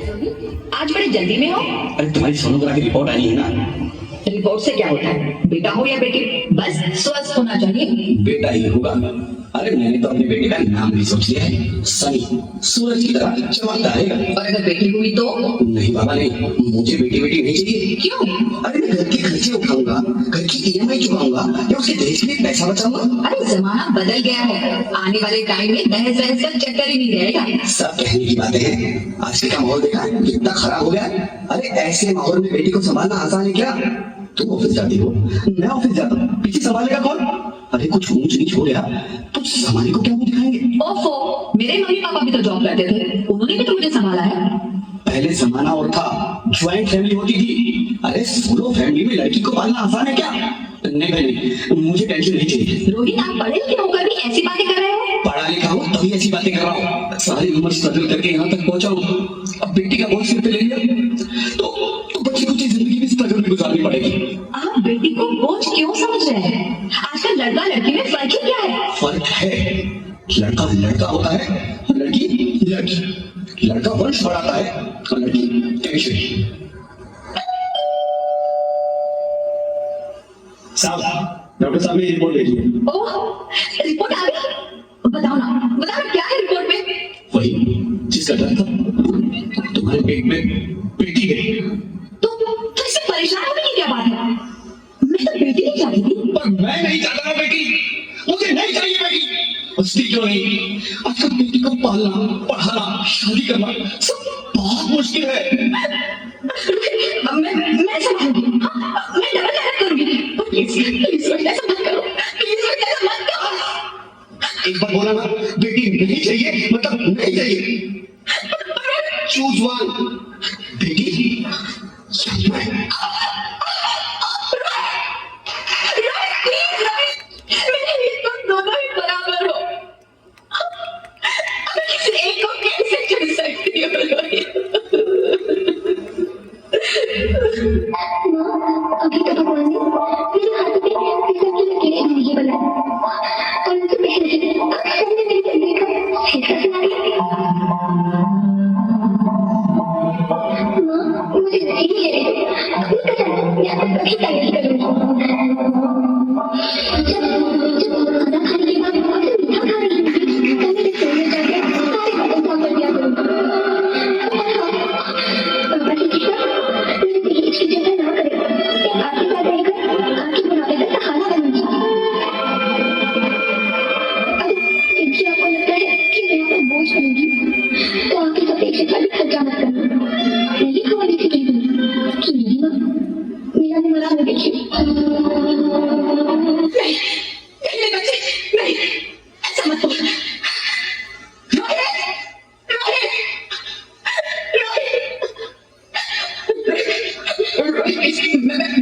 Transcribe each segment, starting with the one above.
आज बड़ी जल्दी में हो? अरे तुम्हारी सोनोग्राफी रिपोर्ट आई है ना? रिपोर्ट से क्या होता है? बेटा हो या बेटी, बस स्वस्थ होना चाहिए। बेटा ही होगा। अरे मैंने तो अपने बेटे का नाम भी सोच लिया है, सनी, सूरज की तरह चमकता रहेगा। और अगर बेटी हुई तो? नहीं बाबा नहीं, मुझे बेटी बेटी नहीं चाहिए। क्यों? अरे मैं घर के खर्चे उठाऊंगा, घर की ईएमआई चुकाऊंगा या उसके दहेज के लिए पैसा बचाऊंगा। अरे जमाना बदल गया है, आने वाले टाइम में दहेज वहेज का चक्कर ही नहीं रहेगा। सब कहने की बातें हैं, आजकल का माहौल देखा है कितना खराब हो गया है। अरे ऐसे माहौल में बेटी को संभालना आसान है क्या? तुम ऑफिस जाती हो, मैं ऑफिस जाता हूँ, पीछे संभालेगा कौन? अरे कुछ ऊंच नीच हो गया तो संभालने को क्या मुंह दिखाएंगे? ओफो, मेरे मम्मी पापा भी तो जॉब करते थे, उन्होंने भी तो मुझे संभाला है। पहले जमाना और था, ज्वाइंट फैमिली होती थी। अरे सोलो फैमिली में लड़की को पालना आसान है क्या? नहीं भाई नहीं, मुझे टेंशन नहीं चाहिए। रोहित, आप पढ़े लिखे होकर भी ऐसी बातें कर रहे हो? पढ़ा लिखा हूँ तभी ऐसी बातें कर रहा हूँ। सारी उम्र स्ट्रगल करके यहाँ तक पहुंचा हूँ, अब बेटी का बोझ सिर पे ले लिया तो बच्ची कुछ जिंदगी में स्ट्रगल भी गुजारनी पड़ेगी। आप बेटी को बोझ क्यों समझ रहे हैं? आजकल लड़का लड़की में फर्क ही क्या है? फर्क है, लड़का लड़का होता है और लड़की लड़की। लड़का वंश बढ़ाता है और लड़की टेंशन। साहब, डॉक्टर साहब ने रिपोर्ट भेजी है। ओह, रिपोर्ट आ गई? बताओ ना क्या है रिपोर्ट में? वही जिसका डर था, तुम्हारे पेट में बेटी है। तो इससे परेशान होने की क्या बात है? मैं तो बेटी नहीं चाहती थी। पर मैं नहीं चाहता बेटी, मुझे नहीं चाहिए बेटी। उसकी क्यों नहीं? आजकल बेटी को पालना, पढ़ाना, शादी करना सब बहुत मुश्किल है। मैं संभालूंगी, हाँ, मैं डबल मेहनत करूंगी। प्लीज ऐसा मत करो, प्लीज ऐसा मत करो। एक बार बोला ना, बेटी नहीं चाहिए मतलब नहीं चाहिए। चूज वन, बेटी या मैं। मेरे लिए तुम दोनों ही बराबर हो। मैं किसी एक को कैसे चुन सकती हूँ रोहित? अभी तो भगवान ने मेरे हाथ पे ऐसा की लकीरें नहीं बनाई, परंतु पहले अक्सर ने मेरी जिंदगी का हिस्सा सुना दिया। माँ, मुझे नहीं ले रहे, अपनी कसम, मैं आपको कभी तारीफ करूंगी। जब खाना खाने के बाद अगर मीठा खा रही थी, तो मेरे सोने जाके सारे बर्तन साफ कर दिया करूंगी। पापा की कृपा मेरे दहेज की चिंता ना करें, मैं आपके साथ रहकर आपकी बुढ़ापे का सहारा बनूंगी। अगर इनकी आपको लगता है कि मैं आप पर बोझ बनूंगी, तो आपकी अपेक्षा का भी खर्चा मत करना। मेरी खबर से कह दूंगी कि मेरी माँ मेरा भी मरा देखिए। नहीं बच्चे, नहीं, ऐसा मत बोल। रोहित,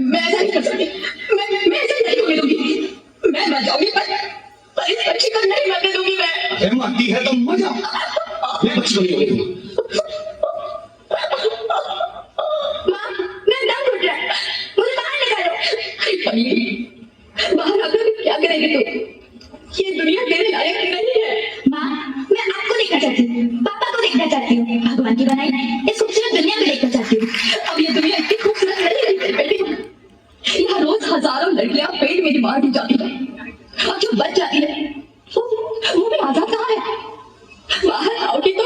मैं ऐसा नहीं कर सकती। मैं ऐसा नहीं होने दूंगी। मैं मर जाऊंगी पर इस बच्ची को नहीं मरने दूंगी मैं। अरे मरती है तो मर जा, मैं बच्ची को नहीं होने दूंगा। माँ, मैं दम घुट रहा है, मुझे बाहर निकालो। बाहर आकर क्या करेंगे तुम? ये दुनिया तेरे लायक नहीं है। माँ, मैं आपको देखना चाहती हूँ, पापा को देखना चाहती हूँ, भगवान की बनाई इस खूबसूरत दुनिया को देखना चाहती हूँ। अब ये दुनिया इतनी खूबसूरत नहीं रही मेरी बेटी। यहाँ रोज हजारों लड़कियां पेट में मार दी जाती है, और जो बच जाती है वो भी आजाद कहाँ है? बाहर आओगी तो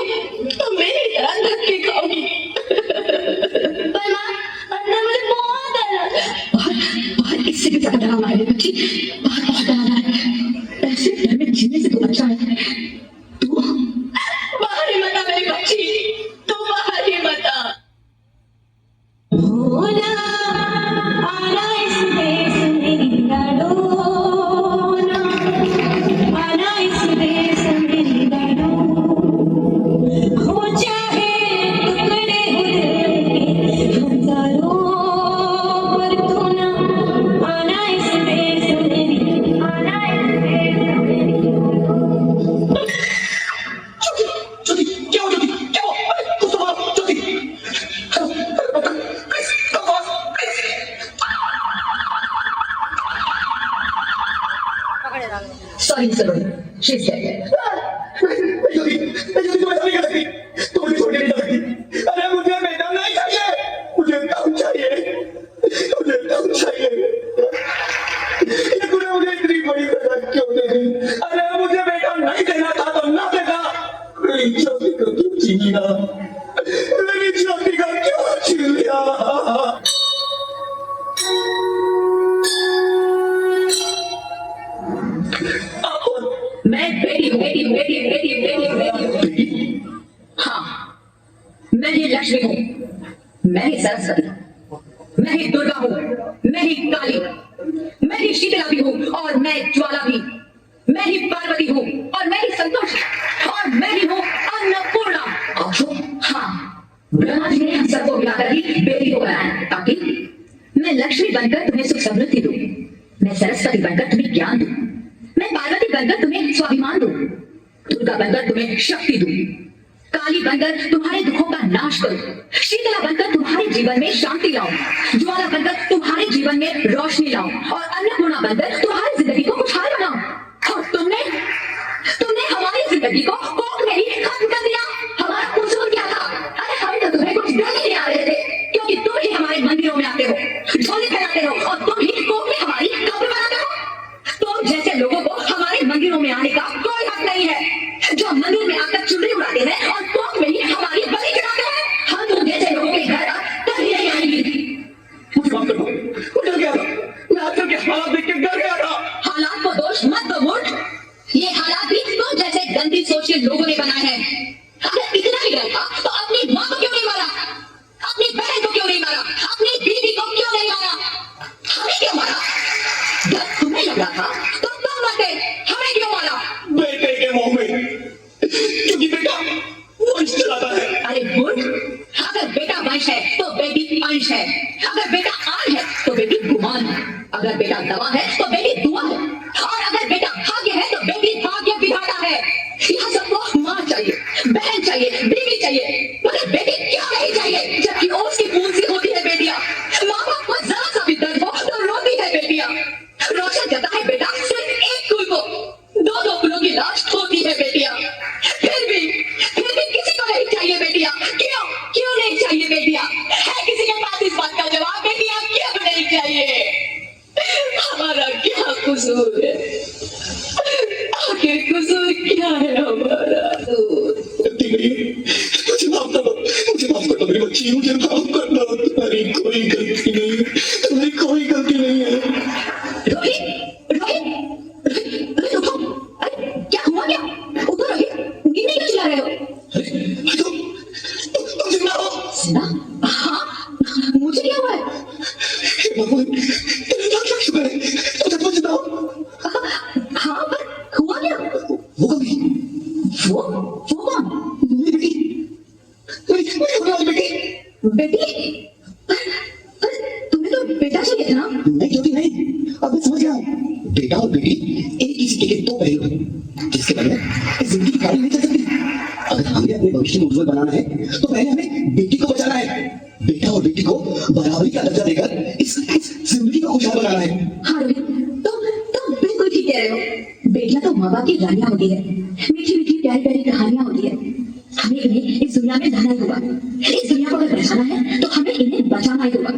मेरी तरह धक्के खाओगी। पर माँ, अंदर मुझे बहुत डर है। बाहर इससे भी ज्यादा डरावना है बच्ची, बाहर बहुत डरावना है। ऐसे डर में जीने से तो अच्छा है तू बाहर ही मत आ मेरी बच्ची, तू बाहर ही मत छीन लिया, मेरी शादी का क्यों छीन लिया? मैं बेटी। हाँ, मैं ही लक्ष्मी हूँ, मैं ही सरस्वती, मैं ही दुर्गा हूँ, मैं ही काली, मैं ही शीतला भी हूँ और मैं ज्वाला भी, मैं ही पार्वती हूँ और मैं ही संतोष और मैं ही हूँ अन्नपूर्णा। हाँ, ब्रह्मा जी ने हम सबको मिलाकर ही बेटी को बनाया ताकि मैं लक्ष्मी बनकर तुम्हें सुख समृद्धि दूं, मैं सरस्वती बनकर तुम्हें ज्ञान दूं, मैं पार्वती बनकर तुम्हें स्वाभिमान दूं, दुर्गा बनकर तुम्हें शक्ति दूं, काली बनकर तुम्हारे दुखों का नाश करूं, शीतला बनकर तुम्हारे जीवन में शांति लाऊं, ज्वाला बनकर तुम्हारे जीवन में रोशनी लाऊं और अन्नपूर्णा बनकर तुम्हारी जिंदगी को खुशहाल बनाऊं। और तुमने हमारी जिंदगी को कोख में ही खत्म कर दिया। हमारा कसूर क्या था? अरे हम तो तुम्हें कुछ देने नहीं आ रहे थे, क्योंकि तुम ही हमारे मंदिरों में आते हो, झोले फैलाते हो और तुम ही कोख में हमारी कब्र बनाते हो। तुम जैसे लोगों को हमारे मंदिरों में आने का कोई हक नहीं है, जो मंदिर में आकर चुनरी उड़ाते हैं और कोख में ही हमारी बलि चढ़ाते हैं। हम तुम जैसे लोगों के घर कभी नहीं आएंगी। मुझे माफ कर दो, मैं डर गया था, मैं आजकल के हालात देख के डर गया था। हालात को दोष मत दो मूर्ख, ये हालात भी तुम जैसे गंदी सोच के लोगों ने बनाए हैं। अगर इतना ही डर था तो अपनी माँ को क्यों नहीं मारा, अपनी बहन को क्यों नहीं मारा, अपनी बीवी को क्यों नहीं मारा, हमें क्यों मारा? जब तुम्हें लग रहा था तो तुम मरते, हमें क्यों मारा? बेटे के मुंह में, क्योंकि बेटा वंश चलाता है। अरे मूर्ख, अगर बेटा वंश है तो बेटी अंश है, अगर बेटा आन है तो बेटी गुमान है, अगर बेटा दवा है तो बेटी दुआ है, और अगर बेटा भाग्य है तो बेटी भाग्य विधाता है। यहाँ सबको माँ चाहिए, बहन चाहिए, बीवी चाहिए, मगर बेटी क्या नहीं चाहिए? जबकि ओस की बूंद सी होती है बेटियां, माँ बाप को जरा सा भी दर्द हो तो रोती है बेटियां, रोशन करता है बेटा सिर्फ एक कुल को, दो कुलों की लाश होती है बेटियां। फिर भी किसी को नहीं चाहिए बेटियां। क्यों नहीं चाहिए बेटियां? है किसी के पास इस बात का जवाब? बेटियां क्यों नहीं चाहिए? हमारा क्या कसूर है? आखिर कसूर क्या है हमारा? मुझे माफ कर दो, मुझे माफ कर दो मेरी बच्ची, मुझे माफ कर दो। तुम्हारी कोई गलती नहीं है, तुम्हारी कोई गलती नहीं है। रोहित उठो। अरे क्या हुआ? क्या उठो रोहित, गिरने क्यों चिल्ला रहे हो? तुम जिंदा हो? जिंदा? हाँ, मुझे क्या हुआ है? भगवान तेरे नाम का शुक्र है, तुम जिंदा हो। हाँ, पर हुआ क्या? वो कभी वो कौन? मेरी बेटी, मेरी होने वाली बेटी। बेटी? पर तुम्हें तो बेटा चाहिए था ना? नहीं ज्योति नहीं, अब मैं समझ गया हूँ। बेटा और बेटी एक ही सिक्के के दो पहलू हैं, जिसके बगैर इस जिंदगी की गाड़ी नहीं चल सकती। अगर हमें अपने भविष्य को उज्जवल बनाना है तो पहले हमें बेटी को बचाना है, बेटा और बेटी को बराबरी का दर्जा देकर इस जिंदगी को खुशहाल बनाना है। हाँ रोहित, तुम बिल्कुल ठीक कह रहे हो। बेटियां तो माँ बाप की रानियां होती है, मीठी मीठी प्यारी प्यारी कहानियां होती है। हमें इन्हें इस दुनिया में रहना ही होगा, इस दुनिया को अगर बचाना है तो हमें इन्हें बचाना ही होगा।